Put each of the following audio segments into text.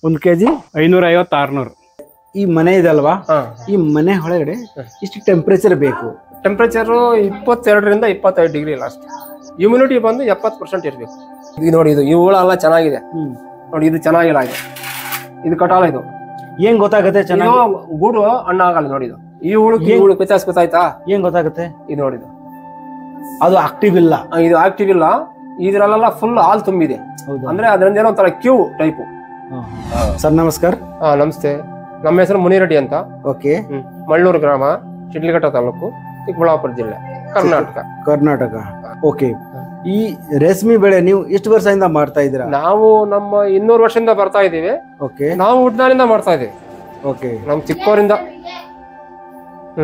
1 kg 550 600. ಈ ಮನೆ ಇದೆ ಅಲ್ವಾ, ಈ ಮನೆ ಒಳಗಡೆ ಇಷ್ಟು ಟೆಂಪರೇಚರ್ ಬೇಕು? ಟೆಂಪರೇಚರ್ 22 ರಿಂದ 25 ಡಿಗ್ರಿ ಲಾಸ್ಟ್. ಹ್ಯೂಮಿಡಿಟಿ ಬಂದು 70% ಇರಬೇಕು. ಇದು ನೋಡಿ, ಇದು ಈ ಹುಳ ಎಲ್ಲ ಚೆನ್ನಾಗಿದೆ ನೋಡಿ, ಇದು ಚೆನ್ನಾಗಿಲ್ಲ, ಇದು ಕಟಾಲ. ಇದು ಏನ್ ಗೊತ್ತಾಗುತ್ತೆ ಚೆನ್ನಾಗಿ? ಗೂಡು ಹಣ್ಣ ಆಗಲ್ಲ ನೋಡಿ. ಇದು ಈ ಹುಳು ವ್ಯತ್ಯಾಸ ಗೊತ್ತಾಯ್ತಾ? ಏನ್ ಗೊತ್ತಾಗುತ್ತೆ? ಇದು ನೋಡಿದು, ಅದು ಆಕ್ಟಿವ್ ಇಲ್ಲ, ಇದು ಆಕ್ಟಿವ್ ಇಲ್ಲ. ಇದ್ರಲ್ಲೆಲ್ಲ ಫುಲ್ ಹಾಲು ತುಂಬಿದೆ, ಅಂದ್ರೆ ಅದರಿಂದ ಏನೋ ಒಂಥರ ಕ್ಯೂ ಟೈಪು. ಸರ್ ನಮಸ್ಕಾರ. ನಮಸ್ತೆ, ನಮ್ಮ ಹೆಸರು ಮುನಿರೆಡ್ಡಿ ಅಂತ. ಓಕೆ. ಮಳ್ಳೂರು ಗ್ರಾಮ, ಶಿಡ್ಲಘಟ್ಟ ತಾಲೂಕು, ಚಿಕ್ಕಬಳ್ಳಾಪುರ ಜಿಲ್ಲೆ, ಕರ್ನಾಟಕ. ಓಕೆ. ಈ ರೇಷ್ಮೆ ಬೆಳೆ ನೀವು ಎಷ್ಟು ವರ್ಷದಿಂದ ಮಾಡ್ತಾ ಇದ್ದೀರಾ? ನಾವು ನಮ್ಮ 200 ವರ್ಷದಿಂದ ಬರ್ತಾ ಇದೀವಿ. ಓಕೆ. ನಾವು ಹುಟ್ಟಿದಾನಿಂದ ಮಾಡ್ತಾ ಇದೀವಿ. ಓಕೆ. ನಮ್ ಚಿಕ್ಕವರಿಂದ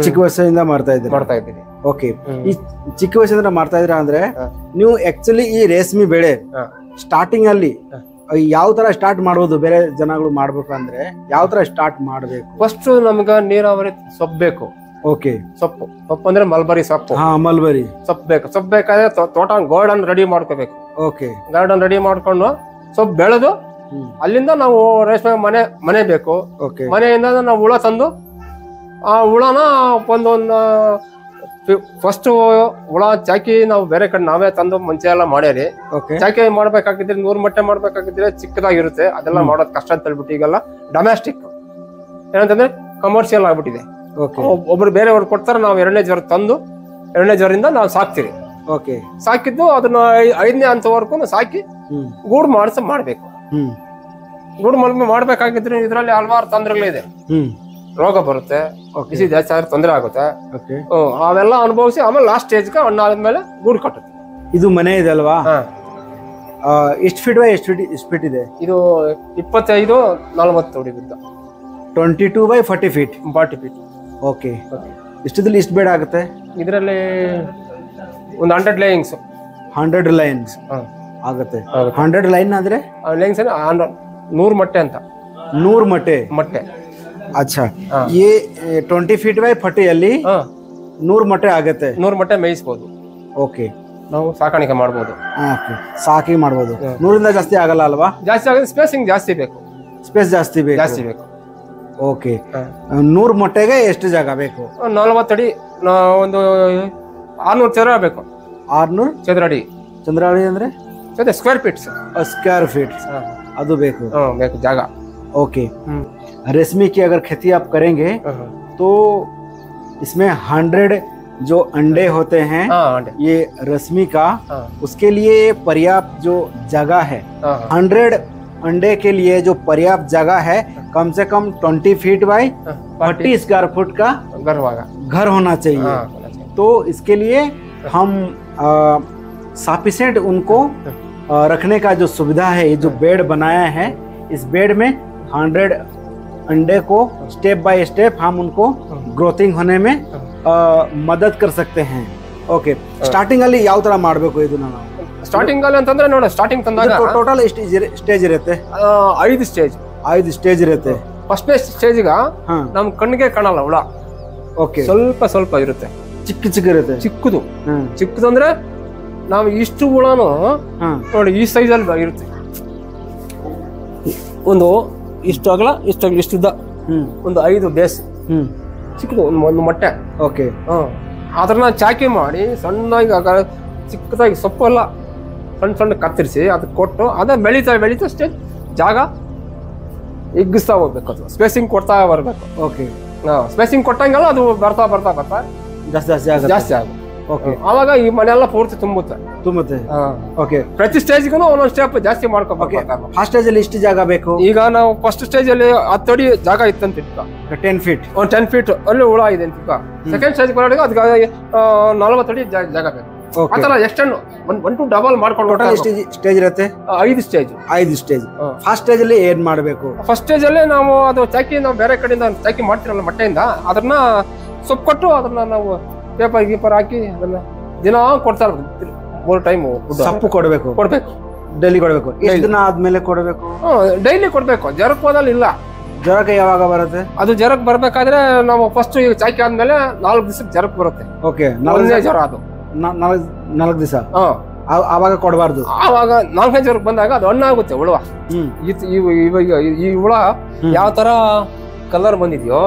ಚಿಕ್ಕ ವಯಸ್ಸಿಂದ ಮಾಡ್ತಾ ಇದ್ದೀವಿ. ಓಕೆ. ಈ ಚಿಕ್ಕ ವಯಸ್ಸಿಂದ ಮಾಡ್ತಾ ಇದ್ದೀರಾ ಅಂದ್ರೆ ನೀವು ಆಕ್ಚುಲಿ ಈ ರೇಷ್ಮೆ ಬೆಳೆ ಸ್ಟಾರ್ಟಿಂಗ್ ಅಲ್ಲಿ ಯಾವ ತರ ಸ್ಟಾರ್ಟ್ ಮಾಡ್ಬೋದು? ಬೇರೆ ಜನಗಳು ಮಾಡ್ಬೇಕು ಅಂದ್ರೆ ಯಾವ ತರ ಸ್ಟಾರ್ಟ್ ಮಾಡ್ಬೇಕು? ಫಸ್ಟ್ ನಮ್ಗ ನೀರಾವರಿ ಸೊಪ್ಪು ಬೇಕು. ಓಕೆ. ಸೊಪ್ಪು ಅಂದ್ರೆ ಮಲ್ಬರಿ ಸೊಪ್ಪು. ಮಲ್ಬರಿ ಸೊಪ್ಪು ಬೇಕು. ಸೊಪ್ಪು ಬೇಕಾದ್ರೆ ತೋಟ ಗಾರ್ಡನ್ ರೆಡಿ ಮಾಡ್ಕೋಬೇಕು. ಓಕೆ. ಗಾರ್ಡನ್ ರೆಡಿ ಮಾಡ್ಕೊಂಡು ಸೊಪ್ಪು ಬೆಳೆದು ಅಲ್ಲಿಂದ ನಾವು ರೇಷ್ಮೆ ಮನೆ ಬೇಕು. ಮನೆಯಿಂದ ನಾವು ಹುಳ ತಂದು ಆ ಹುಳನ ಒಂದೊಂದು ಫಸ್ಟ್ ಹುಳ ಚಾಕಿ ನಾವು ಬೇರೆ ಕಡೆ ನಾವೇ ತಂದು ಮುಂಚೆ ಎಲ್ಲ ಮಾಡ್ಯಾರಿ. ಚಾಕಿ ಮಾಡ್ಬೇಕಾಗಿದ್ರೆ 100 ಮೊಟ್ಟೆ ಮಾಡ್ಬೇಕಾಗಿದ್ರೆ ಚಿಕ್ಕದಾಗಿರುತ್ತೆ, ಅದೆಲ್ಲ ಮಾಡೋದು ಕಷ್ಟ ಅಂತ ಹೇಳ್ಬಿಟ್ಟು ಈಗೆಲ್ಲ ಡೊಮೆಸ್ಟಿಕ್ ಏನಂತಂದ್ರೆ ಕಮರ್ಷಿಯಲ್ ಆಗ್ಬಿಟ್ಟಿದೆ. ಒಬ್ರು ಬೇರೆಯವ್ರು ಕೊಡ್ತಾರೆ, ನಾವು 2ನೇ ಜ್ವರ ತಂದು 2ನೇ ಜ್ವರದಿಂದ ನಾವು ಸಾಕ್ತಿವಿ. ಸಾಕಿದ್ದು ಅದನ್ನ 5ನೇ ಹಂತವರೆಗೂ ಸಾಕಿ ಗೂಡು ಮಾಡ್ಬೇಕು. ಗೂಡು ಮಾಡ್ಬೇಕಾಗಿದ್ರೆ ಇದ್ರಲ್ಲಿ ಹಲವಾರು ತೊಂದರೆಗಳಿದೆ. ರೋಗ ಬರುತ್ತೆ, ಬಿಸಿ ಜಾಸ್ತಿ ಆದ್ರೆ ತೊಂದರೆ ಆಗುತ್ತೆ. ಅವೆಲ್ಲ ಅನುಭವಿಸಿ ಆಮೇಲೆ ಲಾಸ್ಟ್ ಸ್ಟೇಜ್ಗೆ ಹಣ್ಣು ಆದ್ಮೇಲೆ ಗೂಡು ಕಟ್ಟುತ್ತೆ. ಇದು ಮನೆ ಇದೆ ಅಲ್ವಾ, ಎಷ್ಟು ಫೀಟ್ ಬೈ ಎಷ್ಟು ಫೀಟ್ ಇದೆ? ಇದು 25-40 ಉದ್ದ. 22 by 40 feet. 40 feet. ಓಕೆ. ಇಷ್ಟದಲ್ಲಿ ಎಷ್ಟು ಬೇಡ ಆಗುತ್ತೆ? ಇದರಲ್ಲಿ ಒಂದು 100 ಲೈನ್ಸ್. 100 ಲೈನ್ಸ್ ಆಗುತ್ತೆ. 100 ಲೈನ್ ಆದ್ರೆ ಲೈನ್ಸ್ 100 ಮೊಟ್ಟೆ ಅಂತ. 100 ಮೊಟ್ಟೆ. अच्छा, ये 20 feet by 40 ಅಲ್ಲಿ 100 ಮೊಟ್ಟೆ ಆಗುತ್ತೆ. 100 ಮೊಟ್ಟೆ ಮೇಯಿಸಬಹುದು. ಓಕೆ. ನಾವು ಸಾಕಾಣಿಕೆ ಮಾಡಬಹುದು. ಸಾಕಿ ಮಾಡಬಹುದು. 100ರಿಂದ ಜಾಸ್ತಿ ಆಗಲ್ಲ ಅಲ್ವಾ? ಜಾಸ್ತಿ ಆಗುತ್ತೆ, ಸ್ಪೇಸಿಂಗ್ ಜಾಸ್ತಿ ಬೇಕು. ಸ್ಪೇಸ್ ಜಾಸ್ತಿ ಬೇಕು. ಓಕೆ. 100 ಮೊಟ್ಟೆಗೆ ಎಷ್ಟು ಜಾಗ ಬೇಕು? 40 ಅಡಿ, ಒಂದು 600 ಚದರ ಬೇಕು. 600 ಚದರ ಅಡಿ. ಅಂದ್ರೆ ಸ್ಕ್ವೇರ್ ಫೀಟ್ಸ್. ಸ್ಕ್ವೇರ್ ಫೀಟ್ ಅದು ಬೇಕು ಜಾಗ. ओके. रेशमी की अगर खेती आप करेंगे तो इसमें 100 जो अंडे होते हैं ये रेशमी का, उसके लिए पर्याप्त जो जगह है, 100 अंडे के लिए जो पर्याप्त जगह है कम से कम 20 feet बाय 40 स्क्वायर फुट का घर होना चाहिए. तो इसके लिए हम सफिशिएंट उनको रखने का जो सुविधा है, ये जो बेड बनाया है, इस बेड में 100 अंडे को स्टेप बाय स्टेप हम उनको ग्रोथिंग होने में मदद कर सकते हैं. ಓಕೆ. ಸ್ಟಾರ್ಟಿಂಗ್ ಅಲ್ಲಿ ಯಾವ ತರ ಮಾಡಬೇಕು ಇದನ್ನ ನಾವು? ಸ್ಟಾರ್ಟಿಂಗ್ ಅಲ್ಲಿ ಅಂತಂದ್ರೆ ನೋಡಿ, ಸ್ಟಾರ್ಟಿಂಗ್ ತಂದಾಗ ಟೋಟಲ್ ಎಷ್ಟು ಸ್ಟೇಜ್ ಇರುತ್ತೆ? 5 ಸ್ಟೇಜ್ ಇರುತ್ತೆ. ಫಸ್ಟ್ ಸ್ಟೇಜ್ ಗ ನಮ್ ಕಣ್ಣಿಗೆ ಕಾಣಲ್ಲ ಹುಳ. ಓಕೆ. ಸ್ವಲ್ಪ ಇರುತ್ತೆ, ಚಿಕ್ಕ ಇರುತ್ತೆ. ಚಿಕ್ಕದಂದ್ರೆ ನಾವು ಇಷ್ಟು ಹುಳನು ನೋಡಿ ಈ ಸೈಜ್ ಅಲ್ಲಿ ಇರುತ್ತೆ. ಒಂದು ಇಷ್ಟು ಅಗಲ, ಇಷ್ಟುದ್ದ, ಒಂದು 5 ಬೇಸ್, ಚಿಕ್ಕದು ಒಂದು ಮೊಟ್ಟೆ. ಓಕೆ. ಅದನ್ನ ಚಾಕಿ ಮಾಡಿ ಸಣ್ಣದಾಗಿ ಚಿಕ್ಕದಾಗಿ ಸೊಪ್ಪೆಲ್ಲ ಸಣ್ಣ ಕತ್ತರಿಸಿ ಅದಕ್ಕೆ ಕೊಟ್ಟು ಅದೇ ಬೆಳೀತಾ ಸ್ಟೇಜ್ ಜಾಗ ಹಿಗ್ಗಿಸ್ತಾ ಹೋಗ್ಬೇಕು. ಅದು ಸ್ಪೇಸಿಂಗ್ ಕೊಡ್ತಾ ಬರ್ಬೇಕು. ಓಕೆ. ಸ್ಪೇಸಿಂಗ್ ಕೊಟ್ಟಂಗೆಲ್ಲ ಅದು ಬರ್ತಾ ಜಾಸ್ತಿ ಆಗುತ್ತೆ. ಓಕೆ. ಆವಾಗ ಈ ಮನೆ ಎಲ್ಲ ಪೂರ್ತಿ ತುಂಬುತ್ತೆ. ಓಕೆ. ಪ್ರತಿ ಸ್ಟೇಜ್ಗೂ ಒಂದೊಂದು ಸ್ಟೆಪ್ ಜಾಸ್ತಿ ಮಾಡ್ಕೋಬೇಕು. ಫಸ್ಟ್ ಸ್ಟೇಜ್ ಅಲ್ಲಿ ಎಷ್ಟು ಜಾಗ ಬೇಕು? ಈಗ ನಾವು ಫಸ್ಟ್ ಸ್ಟೇಜ್ ಅಲ್ಲಿ 10 ಅಡಿ ಜಾಗ ಇತ್ತಂತ ಇಟ್ಕ, 10 feet, 10 feet ಅಲ್ಲಿ ಹುಳ ಇದೆ ಅಂತ ಇಟ್ಕ. ಸೆಕೆಂಡ್ ಸ್ಟೇಜ್ ಬರೋರಿಗೆ ಅದಕ್ಕೆ 40 ಅಡಿ ಜಾಗ ಬೇಕು. ಆತರ ಎಕ್ಸ್ಟೆಂಡ್ 1 to ಡಬಲ್ ಮಾಡ್ಕೊಂಡು. ಎಷ್ಟು ಸ್ಟೇಜ್ ಇರುತ್ತೆ? 5 ಸ್ಟೇಜ್. ಫಸ್ಟ್ ಸ್ಟೇಜ್ ಅಲ್ಲಿ ಏನ್ ಮಾಡಬೇಕು? ಫಸ್ಟ್ ಸ್ಟೇಜ್ ಅಲ್ಲಿ ನಾವು ಅದು ಚಾಕಿ, ನಾವು ಬೇರೆ ಕಡೆಯಿಂದ ಚಾಕಿ ಮಾಡ್ತಿರಲ್ಲ ಮೊಟ್ಟೆಯಿಂದ, ಅದನ್ನ ಸೊಪ್ಪು ಕೊಟ್ಟು ಅದನ್ನ ನಾವು ಪೇಪರ್ ಹಾಕಿ ಅದನ್ನ ದಿನ ಕೊಡ್ತಾ ಇರ್ಬೇಕು. 3 ಟೈಮ್ ಸೊಪ್ಪು ಕೊಡ್ಬೇಕು. ಡೈಲಿ ಕೊಡ್ಬೇಕು. ಎಷ್ಟು ದಿನ ಆದ್ಮೇಲೆ ಕೊಡ್ಬೇಕು? ಡೈಲಿ ಕೊಡ್ಬೇಕು. ಜ್ವರಕ್ಕೆ ಹೋದಲ್ಲಿ ಇಲ್ಲ. ಜ್ವರಕ್ಕೆ ಯಾವಾಗ ಬರುತ್ತೆ? ಅದು ಜ್ವರಕ್ಕೆ ಬರ್ಬೇಕಾದ್ರೆ ನಾವು ಫಸ್ಟ್ ಚಾಕಿ ಆದ್ಮೇಲೆ 4 ದಿವಸಕ್ಕೆ ಜ್ವರಕ್ಕೆ ಬರುತ್ತೆ. ಓಕೆ. 4ನೇ ಜ್ವರ ಅದು. 4 ದಿವಸ. ಆವಾಗ ಕೊಡಬಾರ್ದು. ಆವಾಗ 4-5 ವರ್ಷಕ್ಕೆ ಬಂದಾಗ ಅದು ಹಣ್ಣಾಗುತ್ತೆ ಹುಳುವ. ಈ ಹುಳ ಯಾವ ತರ ಕಲರ್ ಬಂದಿದ್ಯೋ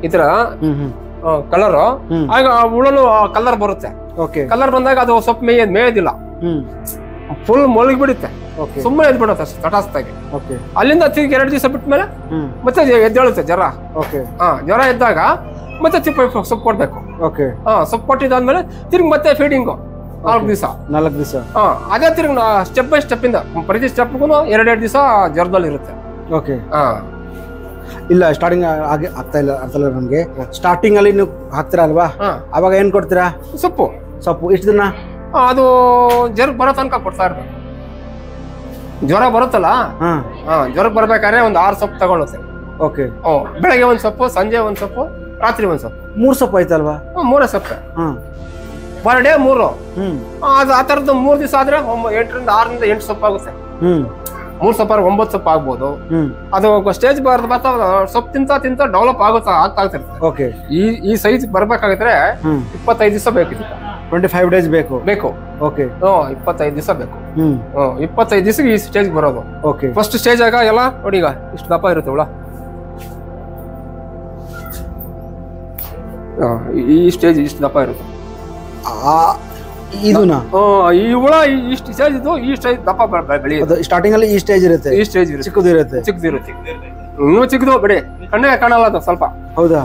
ಈ ತರ ಕಲರ್, ಆಗ ಆ ಹುಳನು ಕಲರ್ ಬರುತ್ತೆ. ಕಲರ್ ಬಂದಾಗ ಅದು ಸ್ವಲ್ಪ ಮೇಯೋದಿಲ್ಲ, ಫುಲ್ ಮೊಳಗಿ ಬಿಡುತ್ತೆ, ಸುಮ್ಮನೆ ಎದ್ ಬಿಡುತ್ತೆ ತಟಾಸ್ತಾಗಿ. ಅಲ್ಲಿಂದ ತಿರ್ಗಿ 2 ದಿವಸ ಬಿಟ್ಟ ಮೇಲೆ ಮತ್ತೆ ಎದ್ದೇಳುತ್ತೆ ಜ್ವರ. ಜ್ವರ ಎದ್ದಾಗ ಮತ್ತೆ ಸೊಪ್ಪು ಕೊಡ್ಬೇಕು. ಸೊಪ್ಪು ಕೊಟ್ಟಿದ್ದಾದ್ಮೇಲೆ ತಿರ್ಗಿ ಮತ್ತೆ ಫೀಡಿಂಗು 4 ದಿವಸ. ಅದೇ ತಿರ್ಗಿ ಸ್ಟೆಪ್ ಬೈ ಸ್ಟೆಪ್ ಇಂದ ಪ್ರತಿ ಸ್ಟೆಪ್ಗೂ 2-2 ದಿವಸ ಜ್ವರದಲ್ಲಿ ಇರುತ್ತೆ. ಇಲ್ಲ ಸ್ಟಾರ್ಟಿಂಗ್ ಆಗ್ತಾ ಇಲ್ಲ ಅರ್ಥ ಇಲ್ಲ ನಮ್ಗೆ. ಸ್ಟಾರ್ಟಿಂಗ್ ಅಲ್ಲಿ ನೀವು ಹಾಕ್ತೀರಾ ಅಲ್ವಾ, ಅವಾಗ ಏನ್ ಕೊಡ್ತೀರಾ? ಸೊಪ್ಪು ಇಷ್ಟು ದಿನ ಅದು ಜ್ವರ ಬರೋ ತನಕ ಕೊಡ್ತಾ ಇರ್ಬೇಕು. ಜ್ವರ ಬರುತ್ತಲ್ಲ, ಜ್ವರ ಬರ್ಬೇಕಾದ್ರೆ ಒಂದು 6 ಸೊಪ್ಪು ತಗೊಳುತ್ತೆ. ಬೆಳಗ್ಗೆ 1 ಸೊಪ್ಪು, ಸಂಜೆ 1 ಸೊಪ್ಪು, ರಾತ್ರಿ 1 ಸೊಪ್ಪು. 3 ಸೊಪ್ಪು ಆಯ್ತಲ್ವಾ? 3 ಸೊಪ್ಪು ಪರ್ ಡೇ 3. ಅದು ಆ ತರದ್ದು 3 ದಿವಸ ಆದ್ರೆ 6-8 ಸೊಪ್ಪು ಆಗುತ್ತೆ. 3 ಸೊಪ್ಪಾರ 9 ಸೊಪ್ಪು ಆಗ್ಬೋದು. ಅದು ಸ್ಟೇಜ್ ಬರ್ತಾ ಸೊಪ್ಪು ತಿಂತ ಡೆವಲಪ್ ಆಗ್ತಾ ಇರ್ತದೆ. ಈ ಸೈಜ್ ಬರ್ಬೇಕಾಗಿದ್ರೆ 25 ದಿವಸ ಬೇಕು. 25 ಡೇಸ್ ಬೇಕು. 25 ದಿವಸ ಬೇಕು. 25 ದಿವಸಕ್ಕೆ ಈ ಸ್ಟೇಜ್ ಬರೋದು. ಫಸ್ಟ್ ಸ್ಟೇಜ್ ಆಗ ಎಲ್ಲ ನೋಡಿ, ಈಗ ಇಷ್ಟು ದಪ್ಪ ಇರುತ್ತೆ ಹುಳ. ಈ ಸ್ಟೇಜ್ ಇಷ್ಟು ದಪ್ಪ ಇರುತ್ತೆ. ಈ ಹುಳ ಇಷ್ಟು ಸ್ಟೇಜ್ ಇದ್ದು ಈ ಸ್ಟೇಜ್ ದಪ್ಪ ಬೆಳೆಯುತ್ತೆ. ಸ್ಟಾರ್ಟಿಂಗ್ ಅಲ್ಲಿ ಈ ಸ್ಟೇಜ್ ಇರುತ್ತೆ, ಚಿಕ್ಕದಿರುತ್ತೆ. ಇನ್ನೂ ಚಿಕ್ಕದು ಬಿಡಿ, ಕಣ್ಣೇ ಕಾಣಲ್ಲ ಅದು ಸ್ವಲ್ಪ. ಹೌದಾ?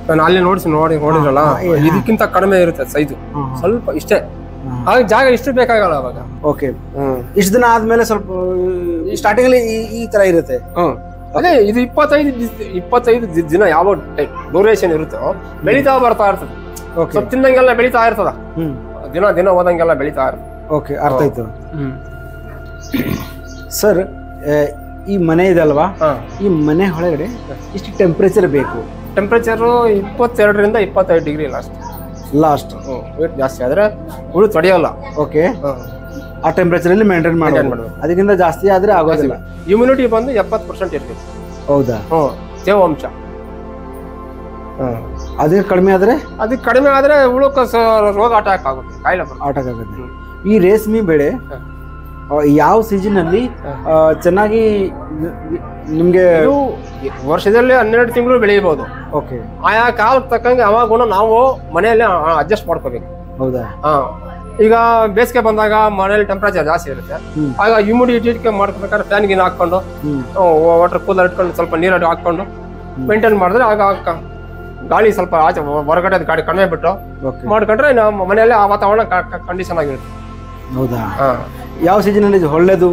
ನಾನು ಅಲ್ಲಿ ನೋಡಿದ್ರಲ್ಲ, ಇದಕ್ಕಿಂತ ಕಡಿಮೆ ಇರುತ್ತೆ ಸೈಜು, ಸ್ವಲ್ಪ ಇಷ್ಟೇ. ಆಗ ಜಾಗ ಇಷ್ಟು ಬೇಕಾಗಲ್ಲ ಅವಾಗ. ಇಷ್ಟು ದಿನ ಆದ್ಮೇಲೆ ಸ್ವಲ್ಪ ಸ್ಟಾರ್ಟಿಂಗ್ ಅಲ್ಲಿ ಈ ತರ ಇರುತ್ತೆ. ಅದೇ ಇದು 25 ದಿನ ಯಾವ ಡ್ಯೂರೇಷನ್ ಇರುತ್ತೋ ಬೆಳೀತಾ ಬರ್ತಾ ಇರ್ತದೆ. ಸ್ವಲ್ಪ ತಿಂದಂಗೆಲ್ಲ ಬೆಳೀತಾ ಇರ್ತದ, ದಿನ ಓದಂಗೆಲ್ಲ ಬೆಳೀತಾ ಇರ್ತದೆ. ಅರ್ಥ ಆಯ್ತು ಸರ್. ಈ ಮನೆ ಇದಲ್ವಾ, ಈ ಮನೆ ಒಳಗಡೆ ಇಷ್ಟು ಟೆಂಪರೇಚರ್ ಬೇಕು? ಟೆಂಪರೇಚರ್ 22 ರಿಂದ 25 ಡಿಗ್ರಿ ಲಾಸ್ಟ್. ವೇಟ್ ಜಾಸ್ತಿ ಆದ್ರೆ ಹುಳು ತಡೆಯಲ್ಲ. ಆ ಟೆಂಪರೇಚರ್ ಅಲ್ಲಿ ಮೇಂಟೈನ್ ಮಾಡಬೇಕು. ಅದಕ್ಕಿಂತ ಜಾಸ್ತಿ ಆದ್ರೆ ಆಗೋದಿಲ್ಲ. ಇಮ್ಯುನಿಟಿ ಬಂದು 70% ಇರ್ಬೇಕು. ಹೌದಾ? ತೇವಾಂಶ ಅದಕ್ಕೆ ಕಡಿಮೆ ಆದ್ರೆ ಹುಳುಕ ರೋಗ ಅಟ್ಯಾಕ್ ಆಗುತ್ತೆ, ಕಾಯಿಲೆ ಆಗುತ್ತೆ. ಈ ರೇಷ್ಮೆ ಬೆಳೆ ಯಾವ ಸೀಸನ್ ಅಲ್ಲಿ ಚೆನ್ನಾಗಿ ನಿಮ್ಗೆ? ವರ್ಷದಲ್ಲಿ 12 ತಿಂಗಳು ಬೆಳೆಯಬಹುದು. ಆಯಾ ಕಾಲಕ್ಕೆ ತಕ್ಕಂಗೆ ಅವಾಗ ನಾವು ಮನೆಯಲ್ಲಿ ಅಡ್ಜಸ್ಟ್ ಮಾಡ್ಕೋಬೇಕು. ಹೌದಾ? ಈಗ ಬೇಸಿಗೆ ಬಂದಾಗ ಮನೇಲಿ ಟೆಂಪರೇಚರ್ ಜಾಸ್ತಿ ಇರುತ್ತೆ, ಆಗ ಹ್ಯೂಮಿಡಿಟಿ ಮಾಡ್ಕೋಬೇಕಾದ್ರೆ ಫ್ಯಾನ್ ಗಿನ್ ಹಾಕೊಂಡು ವಾಟರ್ ಕೂಲರ್ ಇಟ್ಕೊಂಡು ಸ್ವಲ್ಪ ನೀರು ಹಾಕೊಂಡು ಮೇಂಟೈನ್ ಮಾಡಿದ್ರೆ ಆಗ ಗಾಳಿ ಸ್ವಲ್ಪ ಆಚೆ ಹೊರಗಡೆ ಗಾಳಿ ಕಡಿಮೆ ಬಿಟ್ಟು ಮಾಡ್ಕೊಂಡ್ರೆ ನಮ್ಮ ಮನೆಯಲ್ಲಿ ಆ ವಾತಾವರಣ ಕಂಡೀಷನ್ ಆಗಿರುತ್ತೆ. ಹೌದಾ? ಯಾವ ಸೀಸನ್ ಅಲ್ಲಿ ಒಳ್ಳೇದು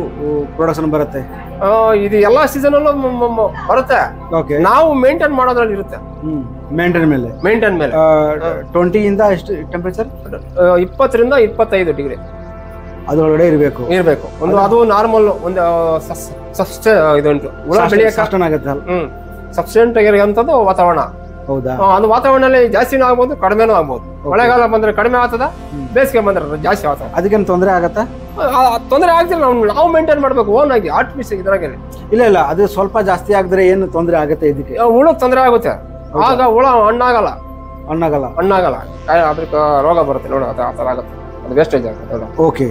ಪ್ರೊಡಕ್ಷನ್ ಬರುತ್ತೆ? ಇದು ಎಲ್ಲಾ ಸೀಸನ್ ಅಲ್ಲೂ ಬರುತ್ತೆ. ನಾವು ಮೇಂಟೈನ್ ಮಾಡೋದ್ರಲ್ಲಿ ಇರುತ್ತೆ. ಮೇಂಟೈನ್ ಮೇಲೆ 20 ಇಂದ ಎಷ್ಟು ಟೆಂಪರೇಚರ್? 20 ರಿಂದ 25 ಡಿಗ್ರಿ ಅದರೊಳಗಡೆ ಇರಬೇಕು. ಒಂದು ಅದು ನಾರ್ಮಲ್ ಒಂದು ಇದುಂಟು ಹುಳ ಬೆಳೆಯಕ್ಕೆ ಸಬ್ಸ್ಟೆಂಟ್ ಆಗಿರುವಂತದ್ದು ವಾತಾವರಣ. ಹೌದಾ? ಅದು ವಾತಾವರಣದಲ್ಲಿ ಜಾಸ್ತಿನೂ ಆಗ್ಬೋದು, ಕಡಿಮೆನೂ ಆಗ್ಬೋದು. ಮಳೆಗಾಲ ಬಂದ್ರೆ ಕಡಿಮೆ ಆಗ್ತದ, ಬೇಸಿಗೆ ಬಂದ್ರೆ ಜಾಸ್ತಿ ಆಗ್ತದೆ. ಅದಕ್ಕೇನು ತೊಂದರೆ ಆಗತ್ತಾ? ತೊಂದರೆ ಆಗ್ತಿಲ್ಲ, ನಾವು ಮೇಂಟೈನ್ ಮಾಡ್ಬೇಕು ಓನ್ ಆಗಿ. ಆರ್ಟಿಫಿಷಿಯಲ್ ಇದ್ರಾಗೆ ಇಲ್ಲ ಅದು ಸ್ವಲ್ಪ ಜಾಸ್ತಿ ಆಗಿದ್ರೆ ಏನು ತೊಂದರೆ ಆಗುತ್ತೆ? ಇದಕ್ಕೆ ಹುಳಕ್ ತೊಂದರೆ ಆಗುತ್ತೆ. ಆಗ ಹುಳ ಹಣ್ಣಾಗಲ್ಲ. ಅದಕ್ಕೆ ರೋಗ ಬರುತ್ತೆ ನೋಡಿ, ಆ ತರ ಆಗುತ್ತೆ. ಅದು ವೇಸ್ಟೇಜ್ ಆಗುತ್ತೆ.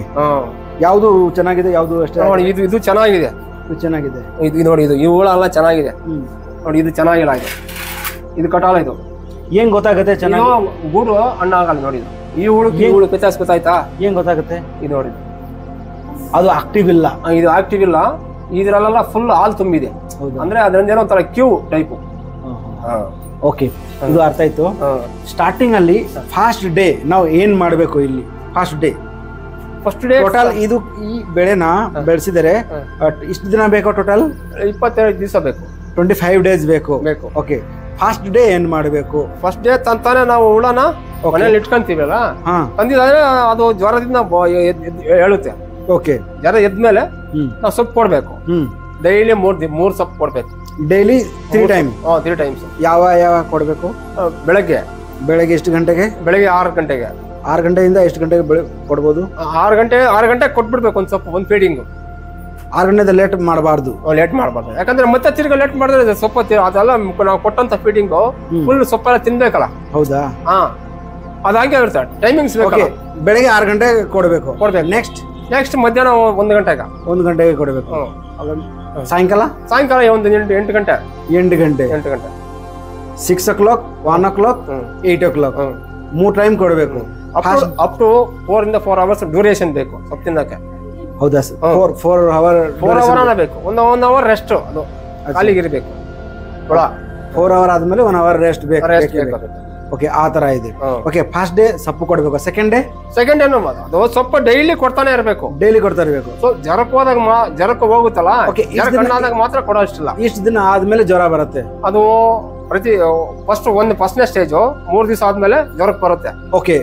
ಯಾವ್ದು ಚೆನ್ನಾಗಿದೆ, ಯಾವ್ದು ಅಷ್ಟೇ? ಇದು ಚೆನ್ನಾಗಿದೆ. ಇದು ನೋಡಿ, ಈ ಹುಳ ಎಲ್ಲ ಚೆನ್ನಾಗಿದೆ ನೋಡಿ. ಇದು ಚೆನ್ನಾಗಿಲ್ಲ, ಇದು ಕಟಾಲ. ಇದು ಏನ್ ಗೊತ್ತಾಗುತ್ತೆ? ಚೆನ್ನಾಗಿ ಗೂಡು ಹಣ್ಣಾಗಲ್ಲ ನೋಡಿ. ಈ ಹುಳು ವ್ಯತ್ಯಾಸ ಗೊತ್ತಾಯ್ತಾ? ಏನ್ ಗೊತ್ತಾಗುತ್ತೆ? ಇದು ನೋಡಿ, ಅದು ಆಕ್ಟಿವ್ ಇಲ್ಲ. ಇದು ಆಕ್ಟಿವ್ ಇಲ್ಲ. ಇದ್ರಲ್ಲೆಲ್ಲ ಫುಲ್ ಹಾಲು ತುಂಬಿದೆ. ಅಂದ್ರೆ ಅದರಿಂದ ಏನೋ ಒಂಥರ ಕ್ಯೂ ಟೈಪು. ಇದು ಅರ್ಥ ಆಯ್ತು. ಸ್ಟಾರ್ಟಿಂಗ್ ಅಲ್ಲಿ ಫಾಸ್ಟ್ ಡೇ ನಾವು ಏನ್ ಮಾಡ್ಬೇಕು? ಇಲ್ಲಿ ಫಸ್ಟ್ ಡೇ ಟೋಟಲ್ ಇದು ಈ ಬೆಳೆನ ಬೆಳೆಸಿದರೆ ಇಷ್ಟು ದಿನ ಬೇಕು? ಟೋಟಲ್ 22 ದಿವಸ ಬೇಕು. 25 ಡೇಸ್ ಬೇಕು. ಫಸ್ಟ್ ಡೇ ಏನ್ ಮಾಡ್ಬೇಕು? ಫಸ್ಟ್ ಡೇ ತಂತಾನೆ ನಾವು ಹುಳನ ಮನೇಲಿ ಇಟ್ಕೊಂತೀವಲ್ಲ, ತಂದಿದ್ರೆ ಅದು ಜ್ವರದಿಂದ ಹೇಳುತ್ತೆ. ಜ್ವರ ಎದ್ಮೇಲೆ ನಾವು ಸೊಪ್ಪು ಕೊಡ್ಬೇಕು. ಡೈಲಿ 3 ಸೊಪ್ಪು ಕೊಡ್ಬೇಕು. Daily 3 times. ಯಾವ ಕೊಡ್ಬೇಕು? ಬೆಳಗ್ಗೆ ಎಷ್ಟು ಗಂಟೆಗೆ? ಬೆಳಗ್ಗೆ 6 ಗಂಟೆಗೆ. 6 ಗಂಟೆಯಿಂದ ಎಷ್ಟು ಗಂಟೆಗೆ ಕೊಡ್ಬೋದು? 6 ಗಂಟೆ ಕೊಟ್ಬಿಡ್ಬೇಕು ಒಂದು ಸೊಪ್ಪು, ಒಂದು ಫೀಡಿಂಗ್. 6 ಗಂಟೆದ ಲೇಟ್ ಮಾಡಬಾರ್ದು. ಯಾಕಂದ್ರೆ ಮತ್ತೆ ತಿರ್ಗಿ ಲೇಟ್ ಮಾಡಿದ್ರೆ ಸೊಪ್ಪು ಅದೆಲ್ಲ ನಾವು ಕೊಟ್ಟಂತ ಫೀಡಿಂಗ್ ಫುಲ್ ಸೊಪ್ಪೆಲ್ಲ ತಿನ್ಬೇಕಲ್ಲ. ಹೌದಾ? ಅದಾಗೆ ಇರುತ್ತೆ. ಟೈಮಿಂಗ್ಸ್ ಬೇಕು. ಬೆಳಗ್ಗೆ 6 ಗಂಟೆಗೆ ಕೊಡಬೇಕು. ನೆಕ್ಸ್ಟ್ ಮಧ್ಯಾಹ್ನ 1 ಗಂಟೆಗೆ 1 ಗಂಟೆಗೆ ಕೊಡಬೇಕು. ಸಾಯಂಕಾಲ 8 ಗಂಟೆ 6 o'clock, 1 o'clock, 8 o'clock 3 ಟೈಮ್ ಕೊಡಬೇಕು. ಅಪ್ ಟು 4 ಇಂದ 4 hours ಡ್ಯೂರೇಷನ್ ಬೇಕು ಸ್ವಲ್ಪ ತಿನ್ನಕ್ಕೆ. ಹೌದಾ ಸರ್? 4 hour ಬೇಕು. 1 hour ರೆಸ್ಟ್, ಅದು ಖಾಲಿಗಿರ್ಬೇಕು. 4 hour ಆದ್ಮೇಲೆ 1 hour ರೆಸ್ಟ್ ಬೇಕು. ಓಕೆ, ಆ ತರ ಇದೆ. ಓಕೆ, ಫಸ್ಟ್ ಡೇ ಸೊಪ್ಪು ಕೊಡ್ಬೇಕು. ಸೆಕೆಂಡ್ ಡೇ ಅದು ಸೊಪ್ಪು ಡೈಲಿ ಕೊಡ್ತಾನೆ ಇರಬೇಕು. ಸೊ ಜ್ವರಕ್ಕೆ ಹೋಗುತ್ತಲ್ಲ, ಮಾತ್ರ ಕೊಡೋ ಅಷ್ಟಿಲ್ಲ. ಇಷ್ಟು ದಿನ ಆದ್ಮೇಲೆ ಜ್ವರ ಬರುತ್ತೆ. ಅದು ಫಸ್ಟ್ನೇ ಸ್ಟೇಜ್ 3 ದಿವಸ ಆದ್ಮೇಲೆ ಜ್ವರಕ್ಕೆ ಬರುತ್ತೆ. ಓಕೆ,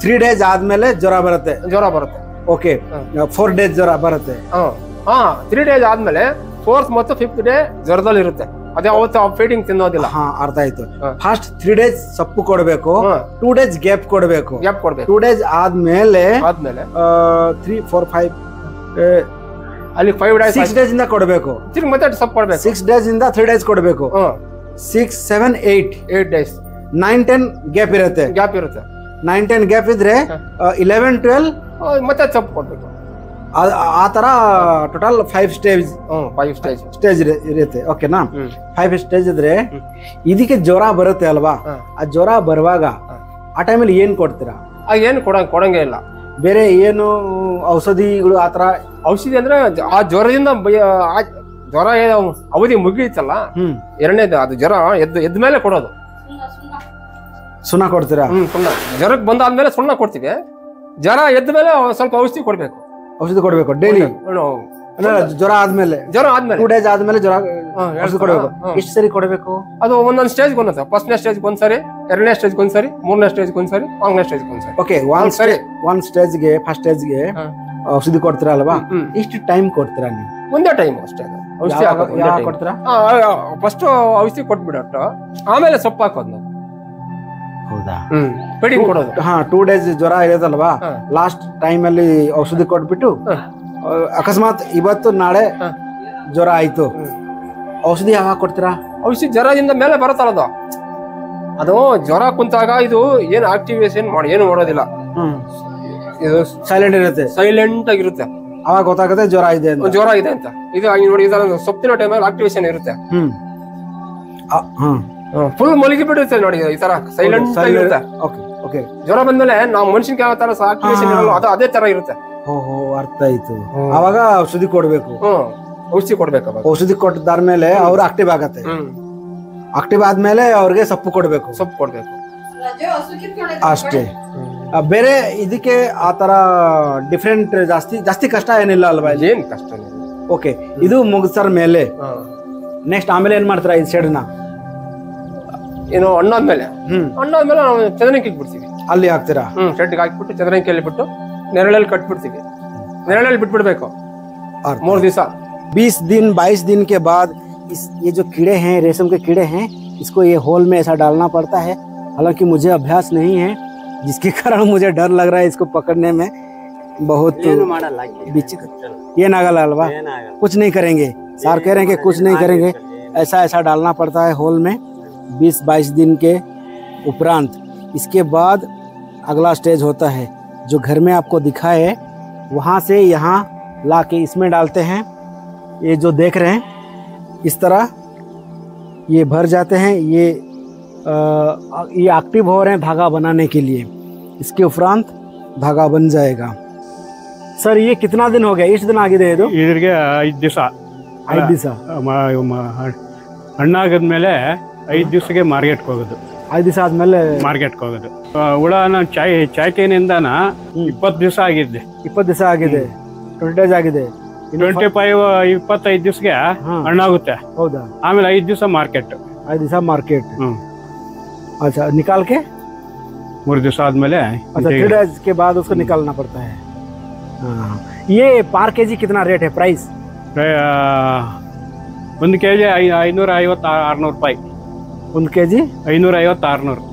3 days ಆದ್ಮೇಲೆ ಜ್ವರ ಬರುತ್ತೆ. ಓಕೆ, 4 days ಜ್ವರ ಬರುತ್ತೆ. 3 days ಆದ್ಮೇಲೆ 4th ಮತ್ತು 5th ಡೇ ಜ್ವರದಲ್ಲಿ ಇರುತ್ತೆ. ಅದೇ ಅವತ್ತು ಫೀಡಿಂಗ್ ತಿನ್ನೋದಿಲ್ಲ. ಅರ್ಥ ಆಯ್ತು. ಫಸ್ಟ್ 3 days ಸೊಪ್ಪು ಕೊಡಬೇಕು, 2 days ಗ್ಯಾಪ್ ಕೊಡಬೇಕು. 2 days ಆದ್ಮೇಲೆ 3, 4, 5 ಅಲ್ಲಿ 5 days 6 days ಇಂದ ಕೊಡಬೇಕು. ಮತ್ತೆ ಸೊಪ್ಪು ಕೊಡಬೇಕು. 6 days ಇಂದ 3 days ಕೊಡಬೇಕು. 6, 7, 8 days 9, 10 ಗ್ಯಾಪ್ ಇರುತ್ತೆ. 9, 10 ಗ್ಯಾಪ್ ಇದ್ರೆ 11, 12 ಮತ್ತೆ ಸೊಪ್ಪು ಕೊಡ್ಬೇಕು. ಆ ತರ ಟೋಟಲ್ 5 ಸ್ಟೇಜ್ ಇರುತ್ತೆ. ಓಕೆನಾ? 5 ಸ್ಟೇಜ್ ಇದ್ರೆ ಇದಕ್ಕೆ ಜ್ವರ ಬರುತ್ತೆ ಅಲ್ವಾ? ಆ ಜ್ವರ ಬರುವಾಗ ಆ ಟೈಮಲ್ಲಿ ಏನ್ ಕೊಡ್ತೀರಾ? ಏನು ಕೊಡಂಗೇ ಇಲ್ಲ. ಬೇರೆ ಏನು ಔಷಧಿಗಳು ಆತರ? ಔಷಧಿ ಅಂದ್ರೆ ಆ ಜ್ವರದಿಂದ ಜ್ವರ ಅವಧಿ ಮುಗಿಯುತ್ತಲ್ಲ, ಎರಡನೇದು ಅದು ಜ್ವರ ಎದ್ದ ಮೇಲೆ ಕೊಡೋದು. ಸುಣ್ಣ ಕೊಡ್ತೀರಾ? ಜ್ವರಕ್ಕೆ ಬಂದಾದ್ಮೇಲೆ ಸುಣ್ಣ ಕೊಡ್ತೀವಿ. ಜ್ವರ ಎದ್ದ ಮೇಲೆ ಸ್ವಲ್ಪ ಔಷಧಿ ಕೊಡ್ಬೇಕು. ಡೈಲಿ ಜ್ವರ ಆದ್ಮೇಲೆ 2 days ಆದ್ಮೇಲೆ ಜ್ವರ ಔಷಧಿ ಕೊಡಬೇಕು. ಎಷ್ಟು ಸರಿ ಕೊಡಬೇಕು? ಅದು ಒಂದೊಂದು ಸ್ಟೇಜ್ ಒಂದೊಂದು. ಫಸ್ಟ್ನೇ ಸ್ಟೇಜ್ ಒಂದ್ಸರಿ, 2ನೇ ಸ್ಟೇಜ್ ಒಂದ್ಸರಿ, 3ನೇ ಸ್ಟೇಜ್ ಒಂದ್ಸರಿ, 4ನೇ ಸ್ಟೇಜ್ ಒಂದ್ಸರಿ. ಓಕೆ, ಫಸ್ಟ್ ಸ್ಟೇಜ್ಗೆ ಔಷಧಿ ಕೊಡ್ತೀರಾ ಅಲ್ವಾ? ಎಷ್ಟು ಟೈಮ್ ಕೊಡ್ತೀರಾ ನೀವು? ಒಂದೇ ಟೈಮ್ ಅಷ್ಟೇ ಔಷಧಿ ಕೊಡ್ತೀರಾ? ಫಸ್ಟ್ ಔಷಧಿ ಕೊಟ್ಬಿಡಟ್ಟು ಆಮೇಲೆ ಸೊಪ್ಪು ಹಾಕೋದು ನಾವು. ಹೌದಾ? ಫೀಡಿಂಗ್ ಕೊಡೋದು. 2 days ಜ್ವರ ಇರೋದಲ್ವಾ, ಲಾಸ್ಟ್ ಟೈಮ್ ಅಲ್ಲಿ ಔಷಧಿ ಕೊಟ್ಬಿಟ್ಟು ಅಕಸ್ಮಾತ್ ಇವತ್ತು ನಾಳೆ ಜ್ವರ ಆಯ್ತು, ಔಷಧಿ ಯಾವಾಗ ಕೊಡ್ತೀರಾ? ಔಷಧಿ ಜ್ವರದಿಂದ ಮೇಲೆ ಬರುತ್ತಲ್ಲ ಅದು ಜ್ವರ ಕುಂತಾಗ ಇದು ಏನು ಆಕ್ಟಿವೇಶನ್ ಮಾಡಿ ಏನು ಮಾಡೋದಿಲ್ಲ. ಇದು ಸೈಲೆಂಟ್ ಆಗಿರುತ್ತೆ. ಅವಾಗ ಗೊತ್ತಾಗುತ್ತೆ ಜ್ವರ ಇದೆ ಅಂತ. ಇದು ನೋಡಿ, ಸೊಪ್ಪಿನ ಟೈಮಲ್ಲಿ ಆಕ್ಟಿವೇಶನ್ ಇರುತ್ತೆ. ಫುಲ್ ಮಲಗಿ ಬಿಡುತ್ತೆ ನೋಡಿ, ಈ ತರ ಸೈಲೆಂಟ್ ಆಗಿರುತ್ತೆ. ಜ್ವರ ಬಂದ್ಮೇಲೆ ನಾವು ಮನುಷ್ಯನ್ಗೆ ಯಾವ ತರ ಆಕ್ಟಿವೇಶನ್ ಇರಲ್ಲ, ಅದು ಅದೇ ತರ ಇರುತ್ತೆ. ಅರ್ಥ ಆಯ್ತು. ಅವಾಗ ಔಷಧಿ ಕೊಡ್ಬೇಕು. ಔಷಧಿ ಕೊಟ್ಟಾದ್ಮೇಲೆ ಅವ್ರು ಆಕ್ಟಿವ್ ಆಗತ್ತೆ. ಆಕ್ಟಿವ್ ಆದ್ಮೇಲೆ ಅವ್ರಿಗೆ ಸೊಪ್ಪು ಕೊಡ್ಬೇಕು. ಅಷ್ಟೇ. ಬೇರೆ ಇದಕ್ಕೆ ಆತರ ಡಿಫ್ರೆಂಟ್ ಜಾಸ್ತಿ ಕಷ್ಟ ಏನಿಲ್ಲ ಅಲ್ವಾ? ಏನ್ ಕಷ್ಟ? ಓಕೆ, ಇದು ಮುಗಿಸರ ಮೇಲೆ ನೆಕ್ಸ್ಟ್ ಆಮೇಲೆ ಏನ್ ಮಾಡ್ತಾರ? ಈ ಸೈಡ್ನ ಏನು ಹಣ್ಣಾದ್ಮೇಲೆ ನಾವು ಚಂದ್ರನಿಗೆ ಬಿಡ್ತೀವಿ. ಅಲ್ಲಿ ಹಾಕ್ತೀರಾ? ಶೆಡ್ಗೆ ಹಾಕ್ಬಿಟ್ಟು ಚಂದ್ರನಿಗೆ ಬಿಟ್ಟು ನೆರಳಲ್ಲಿ ಕಟ್ಬಿಡ್ತೀವಿ. ನೆರಳಲ್ಲಿ ಬಿಟ್ಬಿಡ್ಬೇಕು 3 ದಿವಸ. 20 दिन 22 दिन के बाद ये जो कीड़े हैं, रेशम के कीड़े हैं, इसको ये होल में ऐसा डालना पड़ता है. हालांकि मुझे अभ्यास नहीं है, जिसके कारण मुझे डर लग रहा है इसको पकड़ने में. बहुत ये नागल अलवा कुछ नहीं करेंगे. सार कह रहे हैं कि कुछ नहीं करेंगे, ऐसा डालना पड़ता है होल में 20-22 दिन के उपरांत. इसके बाद अगला स्टेज होता है जो घर में आपको दिखाए, वहाँ से यहाँ ला के इसमें डालते हैं. ये जो देख रहे हैं इस तरह ये भर जाते हैं. ये एक्टिव हो रहे हैं धागा बनाने के लिए. इसके उपरांत धागा बन जाएगा. सर ये कितना दिन हो गया? इस दिन आगे ಇದು ಇದರಿಗೆ 5 ದಿವಸ. 5 ದಿವಸ ಹಣ್ಣಾಗದ್ಮೇಲೆ 5 ದಿವಸಕ್ಕೆ ಮಾರ್ಕೆಟ್ಗೆ ಹೋಗೋದು. 5 ದಿವಸ ಆದ್ಮೇಲೆ ಮಾರ್ಕೆಟ್ಗೆ ಹೋಗೋದು. ಹುಳನ ಚಾಯ್ಕೆನಿಂದಾನ 20 ದಿವಸ ಆಗಿದೆ. 20 ದಿವಸ ಆಗಿದೆ. 20 days ಆಗಿದೆ. 25 ದಿವಸಕ್ಕೆ ಹಣ್ಣಾಗುತ್ತೆ. ಹೌದಾ? ಆಮೇಲೆ 5 ದಿವಸ ಮಾರ್ಕೆಟ್. 5 ದಿವಸ ಮಾರ್ಕೆಟ್. अच्छा, निकाल के 3 ದಿವಸ ಆದ್ಮೇಲೆ 3 days के बाद उसको निकालना पड़ता है. ये पर केजी कितना रेट है? प्राइस 1 kg 550-600 ರೂಪಾಯಿ. 1 kg 550-600.